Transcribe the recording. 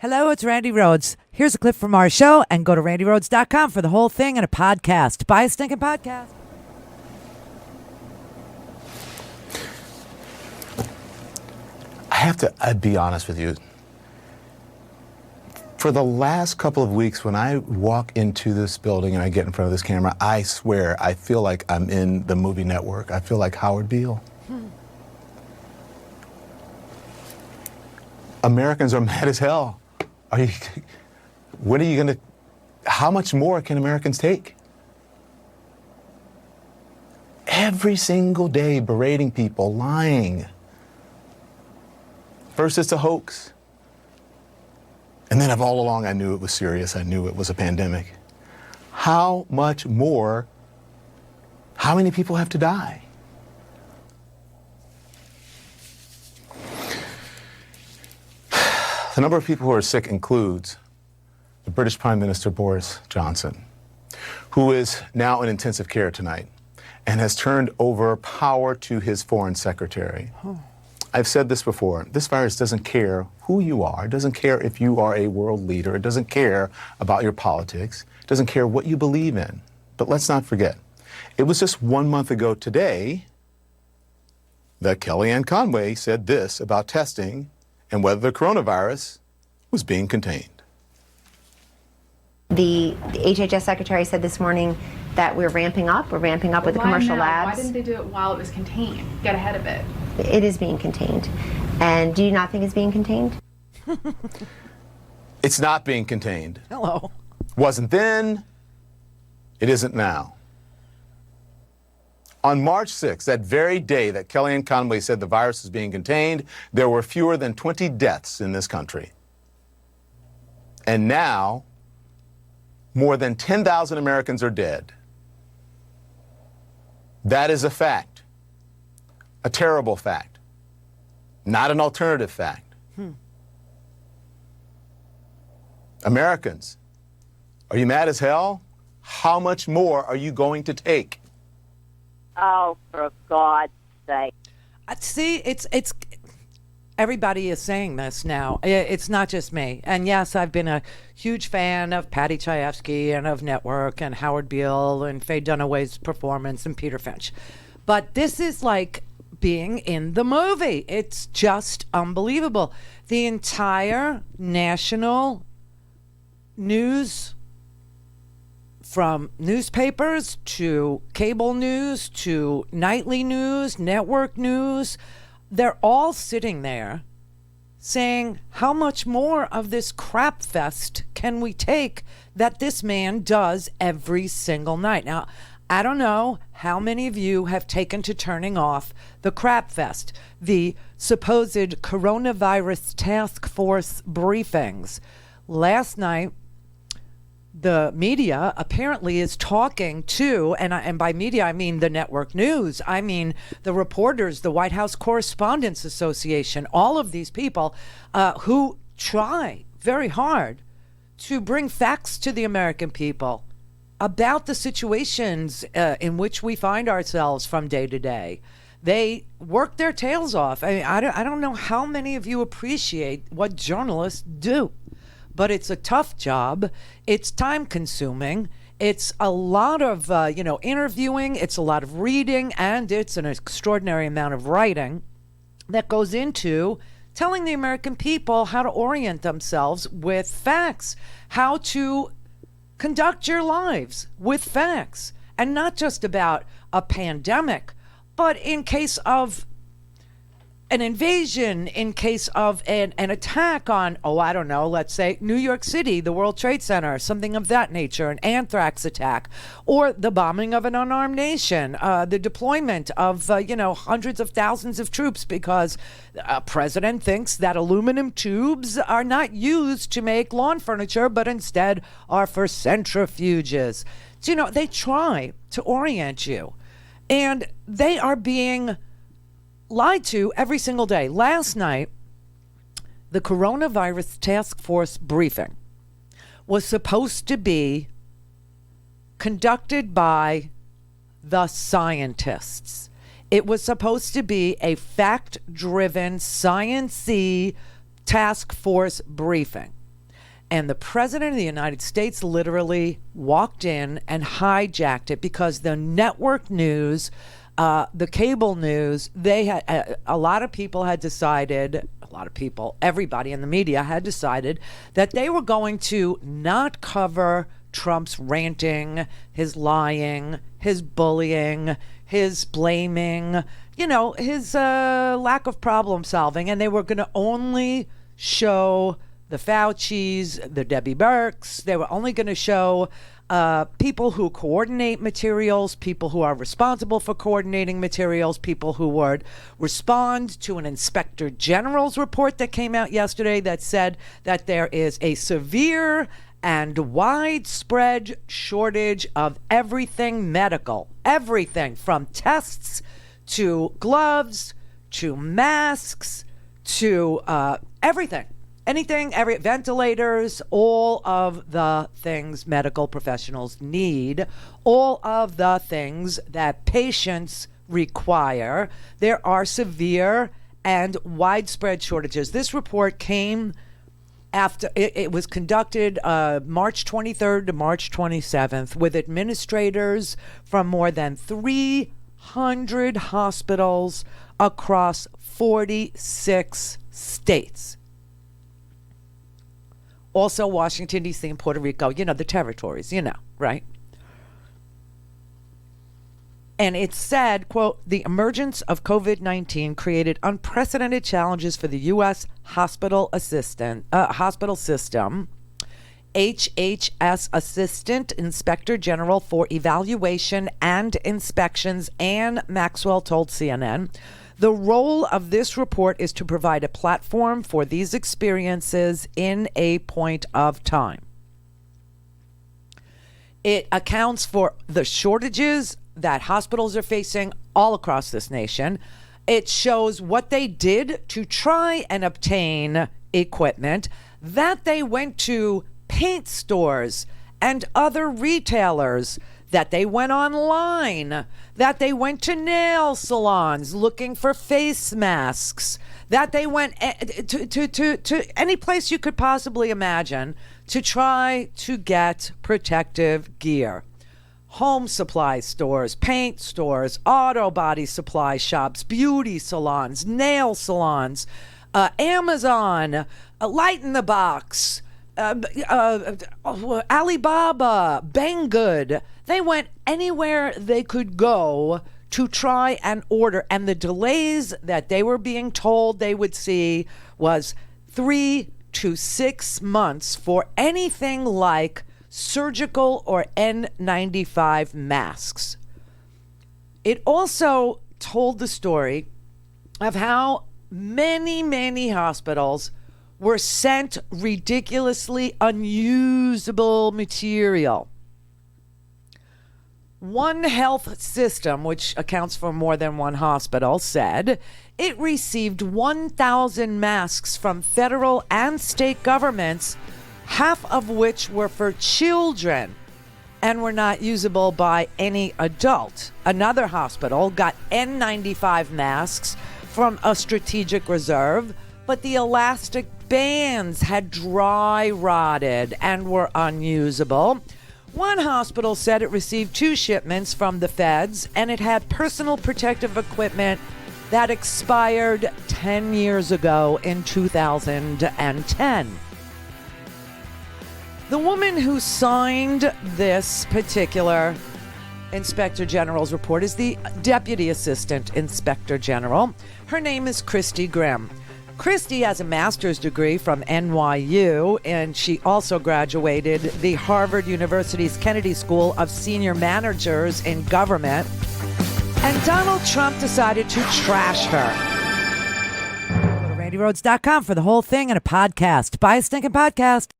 Hello, it's Randi Rhodes. Here's a clip from our show, and go to randyrhodes.com for the whole thing and a podcast. Buy a stinking podcast. I'd be honest with you. For the last couple of weeks, when I walk into this building and I get in front of this camera, I swear I feel like I'm in the movie network. I feel like Howard Beale. Americans are mad as hell. How much more can Americans take? Every single day berating people, lying. First it's a hoax. And then all along I knew it was serious. I knew it was a pandemic. How much more? How many people have to die? The number of people who are sick includes the British Prime Minister Boris Johnson, who is now in intensive care tonight and has turned over power to his foreign secretary. I've said this before. This virus doesn't care who you are. It doesn't care if you are a world leader. It doesn't care about your politics. It doesn't care what you believe in. But let's not forget, it was just 1 month ago today that Kellyanne Conway said this about testing and whether the coronavirus was being contained. The HHS secretary said this morning that we're ramping up. We're ramping up with the commercial labs. Why didn't they do it while it was contained? Get ahead of it. It is being contained. And do you not think it's being contained? It's not being contained. Hello. Wasn't then. It isn't now. On March 6th, that very day that Kellyanne Conway said the virus is being contained, there were fewer than 20 deaths in this country. And now, more than 10,000 Americans are dead. That is a fact. A terrible fact. Not an alternative fact. Americans, are you mad as hell? How much more are you going to take? Oh, for God's sake. See, it's everybody is saying this now. It's not just me. And yes, I've been a huge fan of Patty Chayefsky and of Network and Howard Beale and Faye Dunaway's performance and Peter Finch. But this is like being in the movie. It's just unbelievable. The entire national news, from newspapers to cable news to nightly news, network news, they're all sitting there saying, how much more of this crap fest can we take that this man does every single night? Now, I don't know how many of you have taken to turning off the crap fest, the supposed coronavirus task force briefings. Last night, the media apparently is talking to, and by media I mean the network news, I mean the reporters, the White House Correspondents Association, all of these people who try very hard to bring facts to the American people about the situations in which we find ourselves from day to day. They work their tails off. I don't know how many of you appreciate what journalists do. But it's a tough job. It's time consuming. It's a lot of, interviewing. It's a lot of reading, and it's an extraordinary amount of writing that goes into telling the American people how to orient themselves with facts, how to conduct your lives with facts, and not just about a pandemic, but in case of an invasion, in case of an attack on, let's say New York City, the World Trade Center, something of that nature, an anthrax attack, or the bombing of an unarmed nation, the deployment of, hundreds of thousands of troops because a president thinks that aluminum tubes are not used to make lawn furniture, but instead are for centrifuges. So, they try to orient you, and they are being lied to every single day. Last night, the coronavirus task force briefing was supposed to be conducted by the scientists. It was supposed to be a fact-driven, science-y task force briefing. And the president of the United States literally walked in and hijacked it because the network news, the cable news, they had a lot of people had decided, everybody in the media had decided that they were going to not cover Trump's ranting, his lying, his bullying, his blaming, his lack of problem solving. And they were going to only show the Faucis, the Debbie Burks. They were only going to show people who coordinate materials, people who are responsible for coordinating materials, people who would respond to an inspector general's report that came out yesterday that said that there is a severe and widespread shortage of everything medical, everything from tests to gloves to masks to everything. Ventilators, all of the things medical professionals need, all of the things that patients require. There are severe and widespread shortages. This report came after it was conducted March 23rd to March 27th with administrators from more than 300 hospitals across 46 states. Also Washington, D.C. and Puerto Rico, the territories, right? And it said, quote, the emergence of COVID-19 created unprecedented challenges for the U.S. hospital system. HHS Assistant Inspector General for Evaluation and Inspections Ann Maxwell told CNN, the role of this report is to provide a platform for these experiences in a point of time. It accounts for the shortages that hospitals are facing all across this nation. It shows what they did to try and obtain equipment, that they went to paint stores and other retailers, that they went online, that they went to nail salons looking for face masks, that they went to any place you could possibly imagine to try to get protective gear. Home supply stores, paint stores, auto body supply shops, beauty salons, nail salons, Amazon, Light in the Box, Alibaba, Banggood. They went anywhere they could go to try and order. And the delays that they were being told they would see was 3 to 6 months for anything like surgical or N95 masks. It also told the story of how many hospitals were sent ridiculously unusable material. One health system, which accounts for more than one hospital, said it received 1,000 masks from federal and state governments, half of which were for children and were not usable by any adult. Another hospital got N95 masks from a strategic reserve, but the elastic bands had dry rotted and were unusable. One hospital said it received 2 shipments from the feds, and it had personal protective equipment that expired 10 years ago in 2010. The woman who signed this particular Inspector General's report is the Deputy Assistant Inspector General. Her name is Christy Grimm. Christy has a master's degree from NYU, and she also graduated the Harvard University's Kennedy School of Senior Managers in Government. And Donald Trump decided to trash her. Go to RandiRhodes.com for the whole thing and a podcast. Buy a stinking podcast.